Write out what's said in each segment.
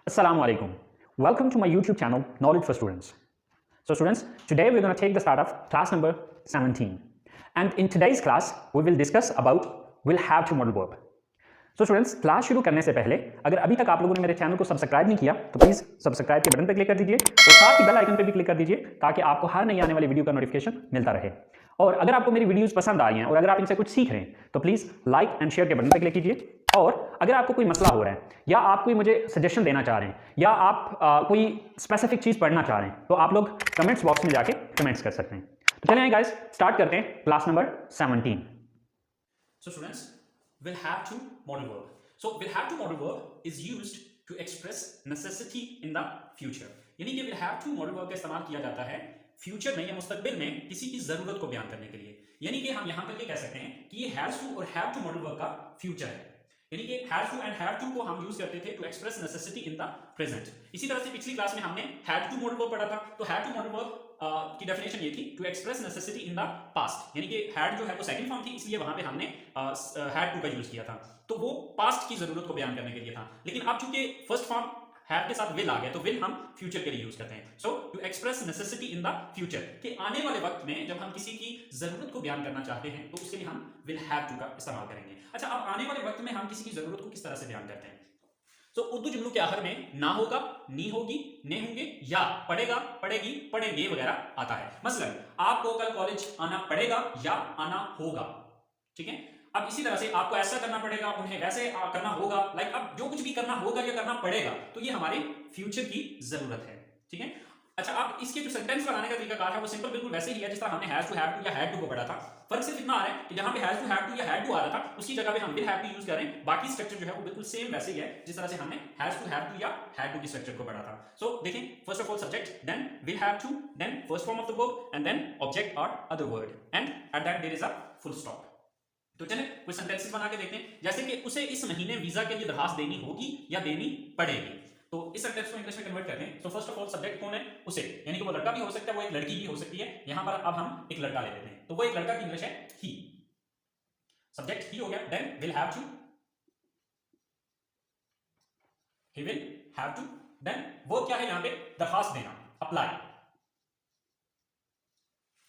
Assalamu alaikum. Welcome to my YouTube channel, Knowledge for Students. So students, today we're going to take the start of class number 17. And in today's class, we will discuss about will have to modal verb. So students, class शुरू करने से पहले अगर अभी तक आप लोगों ने मेरे चैनल को सब्सक्राइब नहीं किया तो प्लीज़ सब्सक्राइब के बटन पर क्लिक कर दीजिए और साथ ही बेल आइकन पर भी क्लिक कर दीजिए ताकि आपको हर नई आने वाली वीडियो का नोटिफिकेशन मिलता रहे। और अगर आपको मेरी वीडियोस पसंद आई हैं और अगर आप इनसे कुछ सीख रहे हैं तो प्लीज़ लाइक एंड शेयर के बटन पर क्लिक कीजिए। और अगर आपको कोई मसला हो रहा है या आप कोई मुझे सजेशन देना चाह रहे हैं या आप कोई स्पेसिफिक चीज़ पढ़ना चाह रहे हैं तो आप लोग कमेंट्स बॉक्स में जाके कमेंट्स कर सकते हैं। तो चलिए गाइस स्टार्ट करते हैं class number 17। So students, will have to modal verb. So will have to modal verb is used to express necessity in the future. यानी कि will have to modal verb का इस्तेमाल किया जाता है फ्यूचर में या मुस्तकबिल में किसी की जरूरत को बयान करने के लिए। यानी कि हम यहाँ पर ये कह सकते हैं कि ये हैज टू और हैव टू मॉडल वर्ब का फ्यूचर है। यानी कि has to and have to को हम यूज करते थे to express necessity in the present. इसी तरह से पिछली क्लास में हमने हैड टू मॉडल वर्ब पढ़ा था। तो हैड टू मॉडल वर्ब की डेफिनेशन ये थी to express necessity in the past. यानी कि हैड जो है वो सेकंड फॉर्म थी, इसलिए वहां पे हमने हैड टू का यूज किया था। तो वो पास्ट की जरूरत को बयान करने के लिए था। लेकिन अब चूंकि फर्स्ट फॉर्म हैव के साथ विल आ गया तो विल हम फ्यूचर के लिए यूज करते हैं। So to express necessity in the future कि आने वाले वक्त में जब हम किसी की जरूरत को बयान करना चाहते हैं तो उसके लिए हम विल हैव टू का इस्तेमाल करेंगे। अच्छा, अब आने वाले वक्त में हम किसी की जरूरत को किस तरह से बयान करते हैं? तो उर्दू जुमलों के आखिर में ना होगा, नी होगी, ने होंगे या पढ़ेगा, पढ़ेगी, पढ़ेंगे वगैरह आता है। मसलन आपको कल कॉलेज आना पड़ेगा या आना होगा। ठीक है, अब इसी तरह से आपको ऐसा करना पड़ेगा, उन्हें वैसे करना होगा। लाइक अब जो कुछ भी करना होगा या करना पड़ेगा तो ये हमारे फ्यूचर की जरूरत है। ठीक है, अच्छा, अब इसके जो सेंटेंस बनाने का तरीका कार है वो सिंपल बिल्कुल वैसे ही है जिस तरह हमने हैज टू हैव टू या हैड टू को पढ़ा था। फर्क सिर्फ इतना आ रहा है कि जहां पे हैज टू हैव टू या हैड टू आ रहा था उसकी जगह पे हम विल हैव टू यूज करें। बाकी स्ट्रक्चर जो है वो बिल्कुल सेम वैसे ही है जिस तरह से हमने हैज टू हैव टू या हैड टू की स्ट्रक्चर को पढ़ा था। सो देखें, first of all subject, then will have to, then first form of the verb and then object और other word and at that there is a full stop. तो चलें कुछ sentences बना के देखते हैं। जैसे कि उसे इस महीने वीजा के लिए दरखास्त देनी होगी या देनी पड़ेगी। तो इस सेंटेंस को इंग्लिश में कन्वर्ट करते हैं। तो फर्स्ट ऑफ ऑल सब्जेक्ट कौन है? उसे, यानी कि वो लड़का भी हो सकता है, वो एक लड़की भी हो सकती है। यहां पर अब हम एक लड़का ले लेते हैं तो वो एक लड़का की इंग्लिश है ही। सब्जेक्ट ही हो गया, then will have to, he will have to, then वो क्या है यहां पे? दरखास्त देना, apply.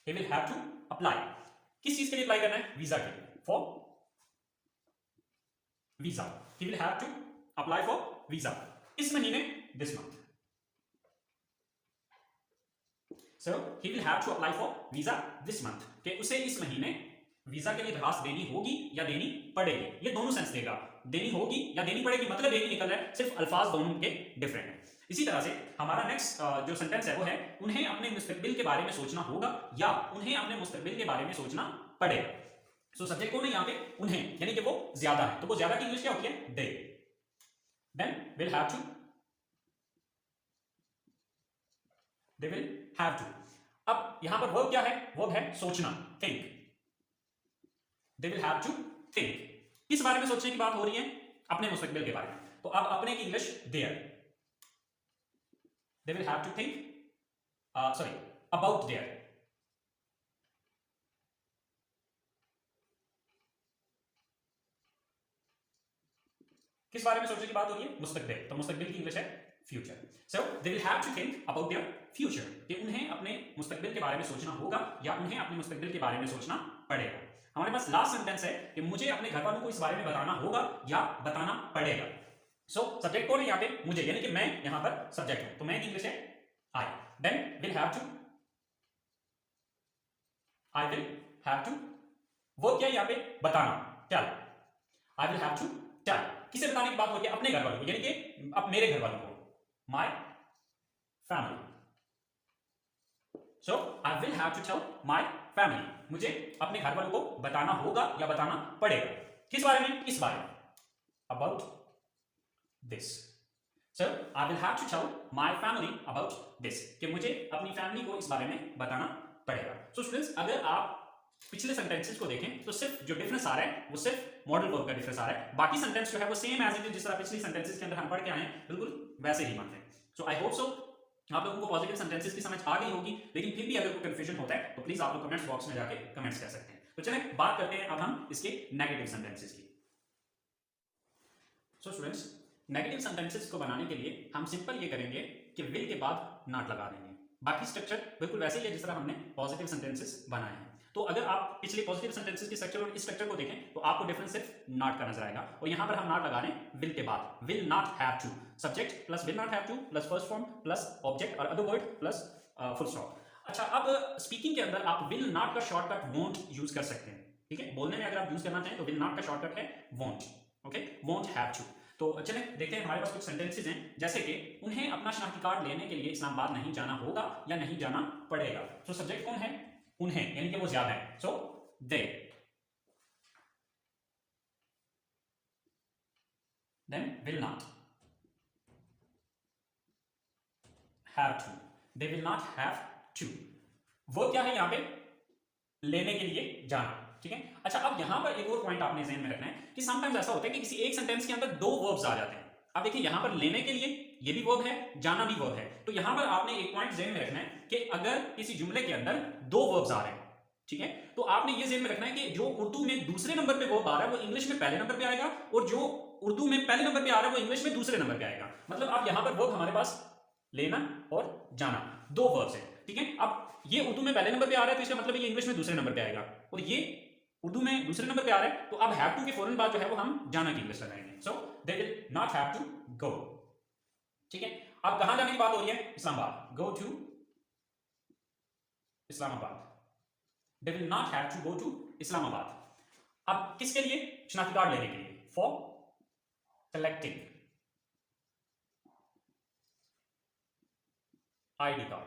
He will have to apply. किस चीज के लिए अप्लाई करना है? वीजा के लिए, for visa. He will have to apply for visa इस महीने, this month. So he will have to apply for visa this month कि उसे इस महीने वीजा के लिए दरखास्त देनी होगी या देनी पड़ेगी। ये दोनों सेंस देगा, देनी होगी या देनी पड़ेगी, मतलब एक ही निकल रहा है, सिर्फ अल्फाज दोनों के डिफरेंट है। इसी तरह से हमारा नेक्स्ट जो सेंटेंस है वो है उन्हें अपने मुस्तकबिल के बारे में सोचना होगा या उन्हें अपने मुस्तकबिल के बारे में सोचना पड़ेगा। सो सब्जेक्ट कौन है यहाँ पे? उन्हें, यानी कि वो ज्यादा है, तो वो ज्यादा की इंग्लिश क्या होती है? They. Then will have to, they will have to. अब यहां पर वर्ब क्या है? वर्ब है सोचना, think. They will have to think. किस बारे में सोचने की बात हो रही है? अपने मुस्तकबिल के बारे में। तो अब अपने की English their. They will have to think, sorry, about their. किस बारे में सोचने की बात हो रही है? मुस्तकबिल। तो मुस्तकबिल की इंग्लिश है future. So they will have to think about their future कि उन्हें अपने मुस्तकबिल के बारे में सोचना होगा या उन्हें अपने मुस्तकबिल के बारे में सोचना पड़ेगा। हमारे पास लास्ट सेंटेंस है कि मुझे अपने घर वालों को इस बारे में बताना होगा या बताना पड़ेगा। सो सब्जेक्ट कौन है यहाँ पे? मुझे, यानी कि मैं यहां पर सब्जेक्ट हूं, तो मैं की इंग्लिश है I. Then will have to, I will have to. वो क्या यहां पे? बताना, tell. I will have to tell. किसे बताने की बात हो रही है? अपने घर वालों को, यानी कि अब मेरे घर वालों को, my family. So I will have to tell my family. मुझे अपने घर वालों को बताना होगा या बताना पड़ेगा। किस बारे में? इस बारे में, about this. So I will have to tell my family about this कि मुझे अपनी फैमिली को इस बारे में बताना पड़ेगा। सो स्टूडेंट्स, अगर आप पिछले सेंटेंसेस को देखें तो सिर्फ जो डिफरेंस आ रहा है वो सिर्फ मॉडल वर्ब का डिफरेंस आ रहा है। बाकी सेंटेंस जो है वो सेम एज इट इज, जिस तरह पिछली सेंटेंसेस के अंदर हम पढ़ के आए हैं बिल्कुल वैसे ही बनते हैं। सो आई होप सो आप लोगों को पॉजिटिव सेंटेंसेस की समझ आ गई होगी, लेकिन फिर भी अगर कोई कंफ्यूजन होता है तो प्लीज आप लोग कमेंट्स बॉक्स में जाके कमेंट्स कर सकते हैं। तो चलें बात करते हैं अब हम इसके नेगेटिव सेंटेंसेस की। सो स्टूडेंट्स, नेगेटिव सेंटेंसेस को बनाने के लिए हम सिंपल ये करेंगे कि विल के बाद नॉट लगा देंगे। बाकी स्ट्रक्चर बिल्कुल वैसे ही है जिस तरह हमने पॉजिटिव सेंटेंसेस बनाए हैं। तो अगर आप पिछले पॉजिटिव सेंटेंसेस के स्ट्रक्चर और इस स्ट्रक्चर को देखें तो आपको डिफरेंस सिर्फ नॉट का नजर आएगा, और यहां पर हम नॉट लगा रहे हैं विल के बाद, will not have to, subject plus will not have to plus first form plus object और other word plus full stop. अच्छा, अब स्पीकिंग के अंदर आप विल नॉट का शॉर्टकट वोंट यूज कर सकते हैं, ठीक है। बोलने में अगर आप यूज करना चाहें तो विल नॉट का शॉर्टकट है won't, okay, won't have to. तो चलें देखते हैं, हमारे पास कुछ सेंटेंसेस हैं, जैसे कि उन्हें अपना शनाख्ती कार्ड लेने के लिए इस्लामाबाद नहीं जाना होगा या नहीं जाना पड़ेगा। तो सब्जेक्ट कौन है? उन्हें, यानी कि वो ज्यादा है, so they. Then will not have to, they will not have to. वो क्या है यहां पे? लेने के लिए जाना, ठीक है। अच्छा, अब यहां पर एक और पॉइंट आपने ज़हन में रखना है कि समटाइम्स ऐसा होता है कि किसी एक सेंटेंस के अंदर दो वर्ब्स आ जाते हैं। अब देखिए यहां पर लेने के लिए ये भी वर्ब है, जाना भी वर्ब है, तो यहां पर आपने एक पॉइंट ज़हन में रखना है कि अगर किसी जुमले के अंदर दो वर्ब्स आ रहे हैं, ठीक है, तो आपने ये ज़हन में रखना है कि जो उर्दू में दूसरे नंबर पे वर्ब आ रहा है वो इंग्लिश में पहले नंबर पे आएगा, और जो उर्दू में पहले नंबर पे आ रहा है वो इंग्लिश में दूसरे नंबर पे आएगा। मतलब अब यहां पर वर्ब हमारे पास लेना और जाना, दो वर्ब्स हैं, ठीक है। अब ये उर्दू में पहले नंबर पे आ रहा है तो इसका मतलब ये इंग्लिश में दूसरे नंबर पे आएगा, और ये उर्दू में दूसरे नंबर पे आ रहा है, तो अब हैव टू के फौरन बाद जो है वो हम जाना की इंग्लिश लगाएंगे। So they will not have to go, ठीक है। अब कहां जाने की बात हो रही है? Islamabad, go to Islamabad, they will not have to go to Islamabad. अब किसके लिए? शनाख्ती कार्ड लेने के लिए, for collecting ID card.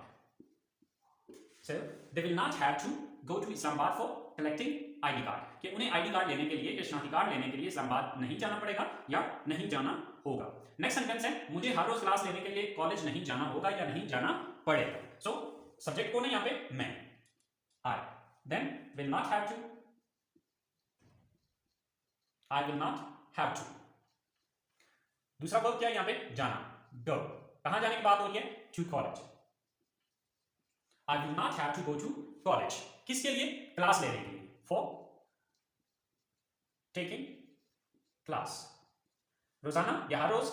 So they will not have to go to Islamabad for collecting ID card. कि उन्हें ID कार्ड लेने के लिए, या शनाख्ती कार्ड लेने के लिए इस्लामाबाद नहीं जाना पड़ेगा या नहीं जाना होगा। नेक्स्ट सेंटेंस है, मुझे हर रोज क्लास लेने के लिए कॉलेज नहीं जाना होगा या नहीं जाना पड़ेगा। सो सब्जेक्ट कौन है यहाँ पे? मैं, I. Then will not have to, I will not have to. दूसरा वर्ब क्या है यहाँ पे? जाना, go. कहां जाने की बात हो रही है? To college. I will not have to go to college. किसके लिए? क्लास लेने के लिए, for taking class. रोजाना या हर रोज?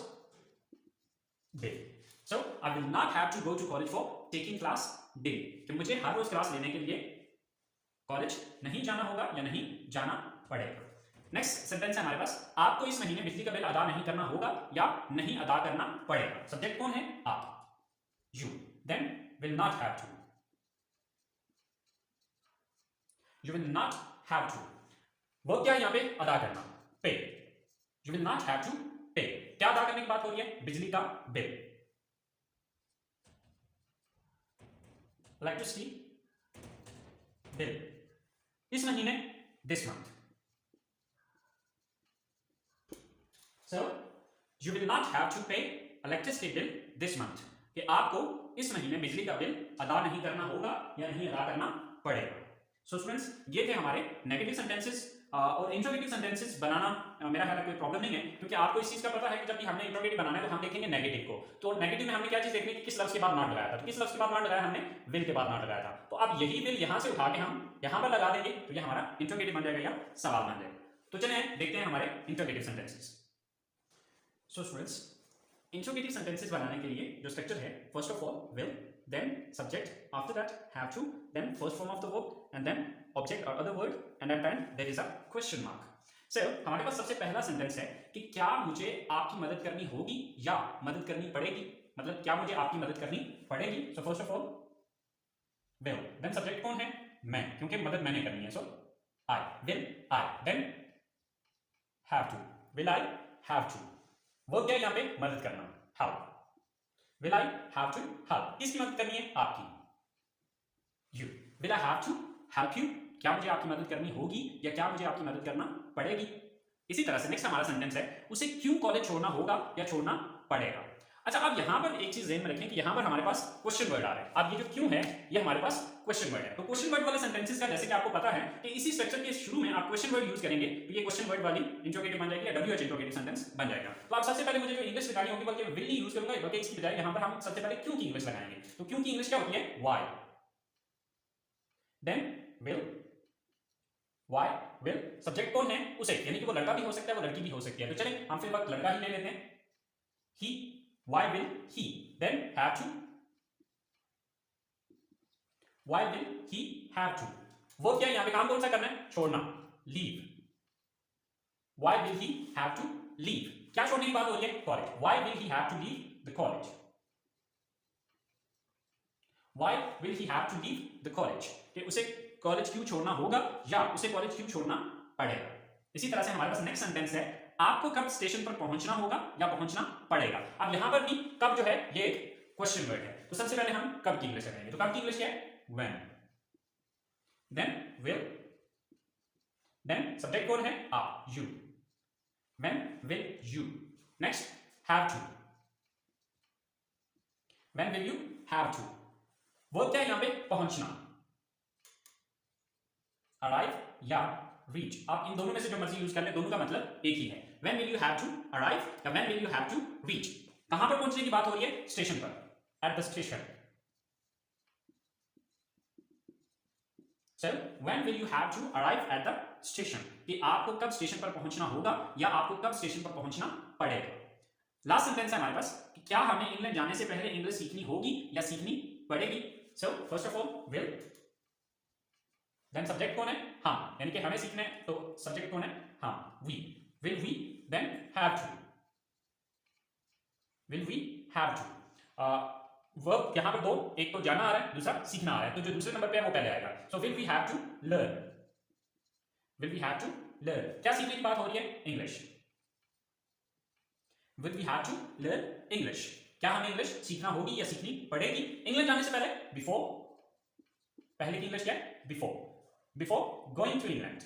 day. So I will not have to go to college for taking class day. कि मुझे हर रोज क्लास लेने के लिए कॉलेज नहीं जाना होगा या नहीं जाना पड़ेगा। नेक्स्ट सेंटेंस है हमारे पास, आपको इस महीने बिजली का बिल अदा नहीं करना होगा या नहीं अदा करना पड़ेगा। सब्जेक्ट कौन है? आप, you. Then will not have to, you will not have to. वो क्या है यहाँ पे? अदा करना, पे। you will not have to pay. क्या अदा करने की बात हो रही है? बिजली का बिल, इलेक्ट्रिसिटी बिल। इस महीने, this month. So you will not have to pay electricity bill this month. कि आपको इस महीने बिजली का बिल अदा नहीं करना होगा या नहीं अदा करना पड़ेगा। सो स्टूडेंट्स, ये थे हमारे नेगेटिव सेंटेंसेस और इंट्रोगेटिव सेंटेंसेस बनाना मेरा ख्याल है कोई प्रॉब्लम नहीं है, क्योंकि आपको इस चीज का पता है कि जब भी हमने इंट्रोगेटिव बनाना है तो हम देखेंगे नेगेटिव को। तो नेगेटिव में हमने क्या चीज देखनी कि किस लफ्ज के बाद नॉट लगाया था, तो किस लफ्ज के बाद नॉट लगाया? हमने विल के बाद नॉट लगाया था। तो अब यही विल यहां से उठा के हम यहां पर लगा देंगे तो ये हमारा इंट्रोगेटिव बन जाएगा या सवाल बन जाएगा। तो चलिए देखते हैं हमारे interrogative sentences. So students, interrogative sentences बनाने के लिए जो स्ट्रक्चर है, first of all will, then subject, after that have to, then first form of the verb, and then object or other word, and at the end there is a question mark. So हमारे पास सबसे पहला sentence है कि क्या मुझे आपकी मदद करनी होगी या मदद करनी पड़ेगी, मतलब क्या मुझे आपकी मदद करनी पड़ेगी। So first of all will, then subject कौन है? मैं, क्योंकि मदद मैंने करनी है, so I, will I, then have to, will I have to, वो क्या है यहाँ पे? मदद करना, help. Will I have to help? किसकी मदद करनी है? आपकी, you. Will I have to help you? क्या मुझे आपकी मदद करनी होगी या क्या मुझे आपकी मदद करना पड़ेगी। इसी तरह से नेक्स्ट हमारा सेंटेंस है, उसे क्यों कॉलेज छोड़ना होगा या छोड़ना पड़ेगा। अच्छा, अब यहां पर एक चीज ध्यान में रखें कि यहां पर हमारे पास क्वेश्चन वर्ड आ रहा है। अब ये जो क्यों है ये हमारे पास क्वेश्चन वर्ड है। तो क्वेश्चन वर्ड वाले सेंटेंसेस का जैसे कि आपको पता है कि इसी स्ट्रक्चर के शुरू में आप क्वेश्चन वर्ड यूज करेंगे तो ये क्वेश्चन वर्ड वाली इंट्रोगेटिव बन जाएगी या WH इंट्रोगेटिव सेंटेंस बन जाएगा। तो आप सबसे पहले मुझे जो इंग्लिश लगानी होगी बल्कि विल नहीं यूज करूंगा, बल्कि इसकी बजाय यहां पर हम सबसे पहले क्यों की इंग्लिश लगाएंगे। तो क्यों की इंग्लिश क्या होती है? why, then will, why will, subject कौन है? उसे, यानी कि वो लड़का भी हो सकता है वो लड़की भी हो सकती है। तो चलें हम फिर वक्त लड़का ही ले लेते हैं, he, why will he, then have to, why will he have to, वो क्या यहां पे काम कौन सा करना है, छोड़ना, leave, why will he have to leave, क्या छोड़ने की बात हो रही है, college, why will he have to leave the college, why will he have to leave the college, कि उसे कॉलेज क्यों छोड़ना होगा या उसे कॉलेज क्यों छोड़ना पड़ेगा। इसी तरह से हमारे पास नेक्स्ट सेंटेंस है, आपको कब स्टेशन पर पहुंचना होगा या पहुंचना पड़ेगा। अब यहां पर भी कब जो है ये एक क्वेश्चन वर्ड है, तो सबसे पहले हम कब की इंग्लिश करेंगे, तो कब की इंग्लिश क्या है, when, then will, then subject कौन है, आप, you, when will you, next have to, when will you have to, वो क्या है यहां पे, पहुंचना, arrive या reach, आप इन दोनों में से जो मर्जी यूज कर ले, दोनों का मतलब एक ही है। when will you have to arrive या when will you have to reach, कहां पर पहुंचने की बात हो रही है, स्टेशन पर, at the station, so when will you have to arrive at the station, कि आपको कब स्टेशन पर पहुंचना होगा या आपको कब स्टेशन पर पहुंचना पड़ेगा। लास्ट सेंटेंस है हमारे पास कि क्या हमें इंग्लैंड जाने से पहले इंग्लिश सीखनी होगी या सीखनी पड़ेगी। So first of all will, then subject कौन है, हम, यानी कि हमें सीखना है, तो सब्जेक्ट कौन है, हम, we, will we, then have to, will we have to, verb यहां पर दो, एक तो जाना आ रहा है, दूसरा सीखना आ रहा है, तो जो दूसरे नंबर पे है वो पहले आएगा। So will we have to learn, will we have to learn, क्या सीखने की बात हो रही है, English, will we have to learn English, क्या हमें इंग्लिश सीखना होगी या सीखनी पड़ेगी इंग्लैंड जाने से पहले, बिफोर, पहले की इंग्लिश क्या है, before, before going to England,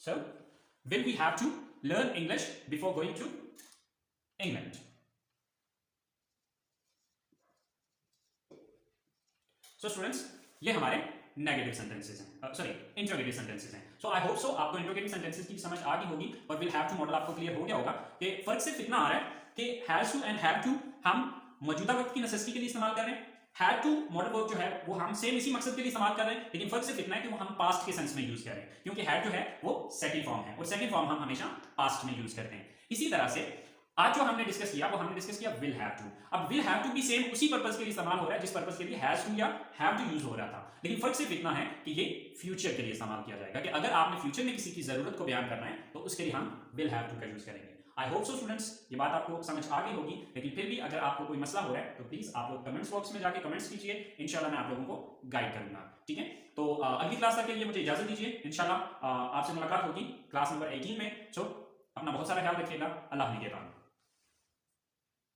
so will we have to learn English before going to England. So students, ये हमारे नेगेटिव सेंटेंसेस हैं, सॉरी इंट्रोगेटिव सेंटेंसेस हैं। सो आई होप सो आपको इंट्रोगेटिव सेंटेंसेस की समझ आ गई होगी और विल हैव टू मॉडल आपको क्लियर हो गया होगा कि फर्क सिर्फ इतना आ रहा है कि has to and have to हम मौजूदा वक्त की नेसेसिटी के लिए इस्तेमाल कर रहे हैं, हैड टू मॉडल वर्ब जो है वो हम सेम इसी मकसद के लिए इस्तेमाल कर रहे हैं, लेकिन फर्क सिर्फ इतना है कि वो हम पास्ट के सेंस में यूज कर रहे हैं, क्योंकि हैड जो है वो सेकंड फॉर्म है और सेकंड फॉर्म हम हमेशा पास्ट में यूज करते हैं। इसी तरह से आज जो हमने डिस्कस किया वो हमने डिस्कस किया विल हैव टू। अब विल हैव टू भी सेम उसी पर्पस के लिए इस्तेमाल हो रहा है जिस पर्पस के लिए हैज टू या हैव टू यूज हो रहा था, लेकिन फर्क सिर्फ इतना है कि ये फ्यूचर के लिए इस्तेमाल किया जाएगा, कि अगर आपने फ्यूचर में किसी की जरूरत को बयान करना है तो उसके लिए हम विल हैव टू का यूज करेंगे। आई होप सो स्टूडेंट्स ये बात आपको समझ आ गई होगी, लेकिन फिर भी अगर आपको कोई मसला हो रहा है तो प्लीज आप लोग कमेंट्स बॉक्स में जाके कमेंट्स कीजिए, इंशाल्लाह मैं आप लोगों को गाइड करूंगा। ठीक है, तो अगली क्लास तक के लिए मुझे इजाजत दीजिए, इंशाल्लाह आपसे मुलाकात होगी क्लास नंबर 18 में। सो अपना बहुत सारा ख्याल रखिएगा, अल्लाह निगहबान।